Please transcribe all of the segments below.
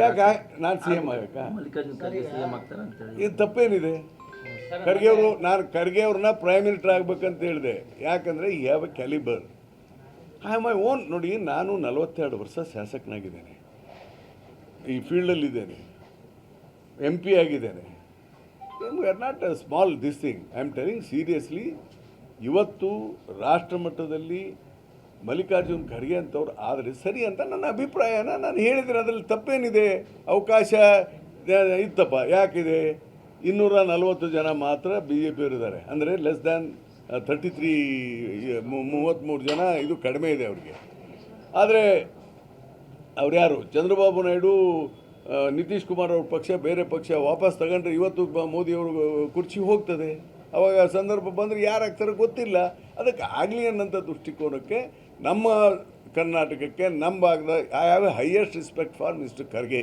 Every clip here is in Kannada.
ಯಾಕೆ ನಾನು ಸಿ ಎಮ್ ಆಗಕ್ಕ ಮಲ್ಲಿಕಾರ್ಜುನ್ ಖರ್ಗೆ ಸಿಎಂ ಆಗ್ತಾರೆ ಅಂತ ಹೇಳಿ ಇದು ತಪ್ಪೇನಿದೆ? ನಾನು ಖರ್ಗೆ ಅವ್ರನ್ನ ಪ್ರೈಮ್ ಮಿನಿಸ್ಟರ್ ಆಗ್ಬೇಕಂತ ಹೇಳಿದೆ. ಯಾಕಂದರೆ ಈ have A calibre. I have my own. ನೋಡಿ, ನಾನು 42 ವರ್ಷ ಶಾಸಕನಾಗಿದ್ದೇನೆ, ಈ ಫೀಲ್ಡಲ್ಲಿದ್ದೇನೆ, MP ಆಗಿದ್ದೇನೆ. We are not a small this thing. I am telling seriously. ಇವತ್ತು ರಾಷ್ಟ್ರ ಮಟ್ಟದಲ್ಲಿ ಮಲ್ಲಿಕಾರ್ಜುನ್ ಖರ್ಗೆ ಅಂತವ್ರು ಆದರೆ ಸರಿ ಅಂತ ನನ್ನ ಅಭಿಪ್ರಾಯನ ನಾನು ಹೇಳಿದರೆ ಅದರಲ್ಲಿ ತಪ್ಪೇನಿದೆ? ಅವಕಾಶ ಇತ್ತಪ್ಪ, ಯಾಕಿದೆ? 240 ಜನ ಮಾತ್ರ BJP ಅವರಿದ್ದಾರೆ, ಅಂದರೆ ಲೆಸ್ ದ್ಯಾನ್ 33 33 ಜನ, ಇದು ಕಡಿಮೆ ಇದೆ ಅವ್ರಿಗೆ. ಆದರೆ ಅವ್ರು ಯಾರು? ಚಂದ್ರಬಾಬು ನಾಯ್ಡು, ನಿತೀಶ್ ಕುಮಾರ್ ಅವ್ರ ಪಕ್ಷ ಬೇರೆ ಪಕ್ಷ ವಾಪಸ್ ತಗೊಂಡ್ರೆ ಇವತ್ತು ಮೋದಿಯವರು ಕುರ್ಚಿ ಹೋಗ್ತದೆ. ಅವಾಗ ಸಂದರ್ಭ ಬಂದರೆ ಯಾರಾಗ್ತಾರೋ ಗೊತ್ತಿಲ್ಲ. ಅದಕ್ಕೆ ಆಗಲಿ ಅನ್ನೋಂಥ ದೃಷ್ಟಿಕೋನಕ್ಕೆ ನಮ್ಮ ಕರ್ನಾಟಕಕ್ಕೆ, ನಮ್ಮ ಭಾಗದ I have a highest respect for mister Kharge.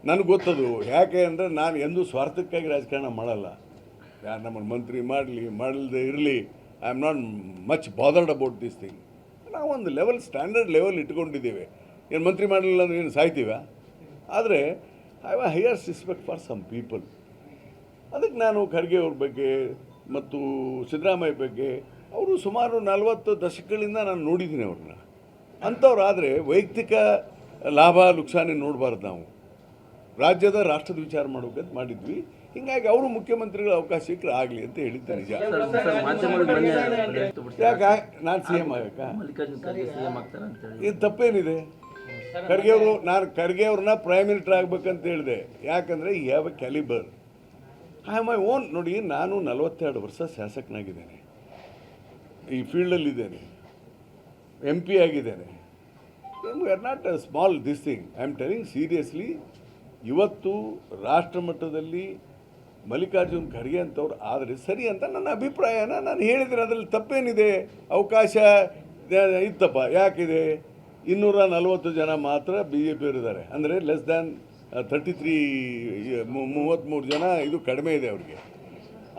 ನನಗೆ ಗೊತ್ತದು. ಯಾಕೆ ಅಂದರೆ ನಾನು ಎಂದೂ ಸ್ವಾರ್ಥಕ್ಕಾಗಿ ರಾಜಕಾರಣ ಮಾಡಲ್ಲ. ಯಾರು ನಮ್ಮನ್ನು ಮಂತ್ರಿ ಮಾಡಲ್ದೇ ಇರಲಿ, I am not much bothered about this thing. ನಾವೊಂದು ಲೆವೆಲ್, ಸ್ಟ್ಯಾಂಡರ್ಡ್ ಲೆವೆಲ್ ಇಟ್ಕೊಂಡಿದ್ದೇವೆ. ಏನು ಮಂತ್ರಿ ಮಾಡಲಿಲ್ಲ ಅಂದರೆ ಏನು ಸಾಯ್ತೀವ? ಆದರೆ I have a highest respect for some people. ಅದಕ್ಕೆ ನಾನು ಖರ್ಗೆ ಅವ್ರ ಬಗ್ಗೆ ಮತ್ತು ಸಿದ್ದರಾಮಯ್ಯ ಬಗ್ಗೆ, ಅವರು ಸುಮಾರು 40 ದಶಕಗಳಿಂದ ನಾನು ನೋಡಿದ್ದೀನಿ ಅವ್ರನ್ನ. ಅಂಥವ್ರಾದರೆ ವೈಯಕ್ತಿಕ ಲಾಭ ಲುಕ್ಸಾನಿ ನೋಡಬಾರ್ದು. ನಾವು ರಾಜ್ಯದ ರಾಷ್ಟ್ರದ ವಿಚಾರ ಮಾಡ್ಬೇಕಂತ ಮಾಡಿದ್ವಿ. ಹೀಗಾಗಿ ಅವರು ಮುಖ್ಯಮಂತ್ರಿಗಳ ಅವಕಾಶ ಸಿಕ್ಕರೆ ಆಗಲಿ ಅಂತ ಹೇಳಿದ್ದೆ. ನಿಜ. ಯಾಕೆ ನಾನು ಸಿ ಎಮ್ ಆಗಕ್ಕ ಮಲ್ಲಿಕಾರ್ಜುನ್ ಖರ್ಗೆ ಸಿಎಂ ಆಗ್ತಾರೆ ಅಂತ ಹೇಳಿ ಇದು ತಪ್ಪೇನಿದೆ? ನಾನು ಖರ್ಗೆ ಅವ್ರನ್ನ ಪ್ರೈಮ್ ಮಿನಿಸ್ಟರ್ ಆಗ್ಬೇಕಂತ ಹೇಳಿದೆ. ಯಾಕಂದರೆ ಈ have A calibre. I have my own. ನೋಡಿ, ನಾನು 42 ವರ್ಷ ಶಾಸಕನಾಗಿದ್ದೇನೆ, ಈ ಫೀಲ್ಡಲ್ಲಿದ್ದೇನೆ, MP ಆಗಿದ್ದೇನೆ. We are not a small this thing. I am telling seriously. ಇವತ್ತು ರಾಷ್ಟ್ರ ಮಟ್ಟದಲ್ಲಿ ಮಲ್ಲಿಕಾರ್ಜುನ್ ಖರ್ಗೆ ಅಂತವ್ರು ಆದರೆ ಸರಿ ಅಂತ ನನ್ನ ಅಭಿಪ್ರಾಯನ ನಾನು ಹೇಳಿದರೆ ಅದರಲ್ಲಿ ತಪ್ಪೇನಿದೆ? ಅವಕಾಶ ಇತ್ತಪ್ಪ, ಯಾಕಿದೆ? 240 ಜನ ಮಾತ್ರ BJP ಅವರಿದ್ದಾರೆ, ಅಂದರೆ ಲೆಸ್ ದ್ಯಾನ್ 33 33 ಜನ, ಇದು ಕಡಿಮೆ ಇದೆ ಅವ್ರಿಗೆ.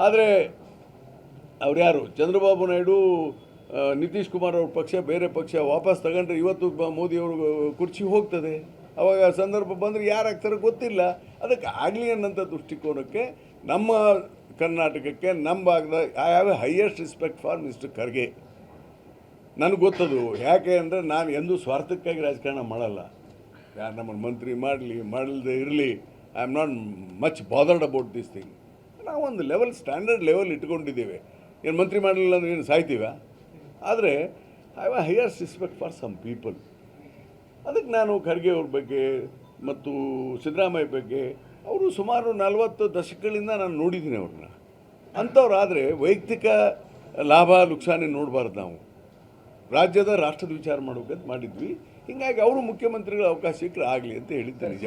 ಆದರೆ ಅವ್ರು ಯಾರು? ಚಂದ್ರಬಾಬು ನಾಯ್ಡು, ನಿತೀಶ್ ಕುಮಾರ್ ಅವ್ರ ಪಕ್ಷ ಬೇರೆ ಪಕ್ಷ ವಾಪಸ್ ತಗೊಂಡ್ರೆ ಇವತ್ತು ಮೋದಿಯವರು ಕುರ್ಚಿ ಹೋಗ್ತದೆ. ಅವಾಗ ಸಂದರ್ಭ ಬಂದರೆ ಯಾರಾಗ್ತಾರೋ ಗೊತ್ತಿಲ್ಲ. ಅದಕ್ಕೆ ಆಗಲಿ ಅನ್ನೋಂಥ ದೃಷ್ಟಿಕೋನಕ್ಕೆ ನಮ್ಮ ಕರ್ನಾಟಕಕ್ಕೆ, ನಮ್ಮ ಭಾಗದ I have a highest respect for mister Kharge. ನನಗೆ ಗೊತ್ತದು. ಯಾಕೆ ಅಂದರೆ ನಾನು ಎಂದೂ ಸ್ವಾರ್ಥಕ್ಕಾಗಿ ರಾಜಕಾರಣ ಮಾಡಲ್ಲ. ಯಾರು ನಮ್ಮನ್ನು ಮಂತ್ರಿ ಮಾಡಲ್ದೇ ಇರಲಿ, I am not much bothered about this thing. ನಾವೊಂದು ಲೆವೆಲ್, ಸ್ಟ್ಯಾಂಡರ್ಡ್ ಲೆವೆಲ್ ಇಟ್ಕೊಂಡಿದ್ದೇವೆ. ಏನು ಮಂತ್ರಿ ಮಾಡಲಿಲ್ಲ ಅಂದರೆ ಏನು ಸಾಯ್ತೀವ? ಆದರೆ I have a highest respect for some people. ಅದಕ್ಕೆ ನಾನು ಖರ್ಗೆ ಅವ್ರ ಬಗ್ಗೆ ಮತ್ತು ಸಿದ್ದರಾಮಯ್ಯ ಬಗ್ಗೆ, ಅವರು ಸುಮಾರು 40 ದಶಕಗಳಿಂದ ನಾನು ನೋಡಿದ್ದೀನಿ ಅವ್ರನ್ನ. ಅಂಥವ್ರಾದರೆ ವೈಯಕ್ತಿಕ ಲಾಭ ಲುಕ್ಸಾನಿ ನೋಡಬಾರ್ದು. ನಾವು ರಾಜ್ಯದ ರಾಷ್ಟ್ರದ ವಿಚಾರ ಮಾಡ್ಬೇಕಂತ ಮಾಡಿದ್ವಿ. ಹೀಗಾಗಿ ಅವರು ಮುಖ್ಯಮಂತ್ರಿಗಳ ಅವಕಾಶ ಸಿಕ್ಕರೆ ಆಗಲಿ ಅಂತ ಹೇಳಿದ್ದೆ. ನಿಜ.